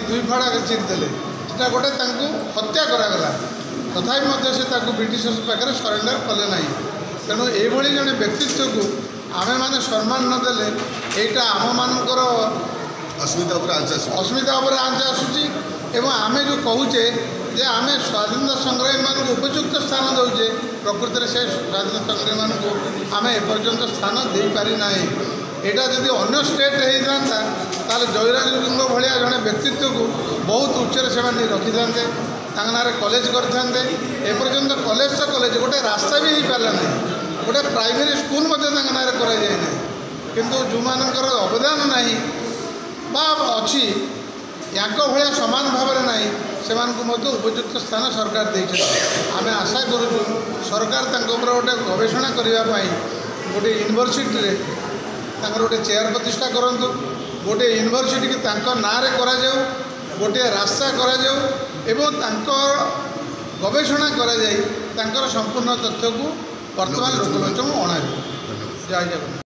दुई फाड़ा चिरिदेले सेटा गोटे हत्या करागला तथापि से ब्रिटिश पाखे सरेंडर कले ना तेणु ये जड़े व्यक्तित्व को आमे माने सम्मान नदेले यहाँ आम मानकर अस्मिता आंच आसूची एवं आमे जो कहूचे जे आमे स्वाधीनता संग्रामी मान उपयुक्त स्थान दौचे प्रकृति से स्वाधीनता संग्रामी मान को आमे एपर्यंत स्थान दे पारि ना यहाँ जदि अन्य स्टेट होता ताले जयराजुंग भाया जड़े व्यक्तित्व को बहुत उच्च से रखी था ना कॉलेज करते एपर्यंत कॉलेज तो कॉलेज गोटे रास्ता भी हो पारा ना गोटे प्राइमरी स्कूल ना किंतु जो मानकर अवदान ना अच्छी या भाया सामान भाव में ना से उपयुक्त स्थान सरकार देते आम आशा करूँ सरकार गोटे गवेषणा करने गोटे यूनिवर्सिटी रे गोटे चेयर प्रतिष्ठा करूँ गोटे यूनिवर्सिटी की ना गोटे रास्ता कर गवेषणा कर संपूर्ण तथ्य को वर्तमान लोकमंच में अणा जय जगन्नाथ।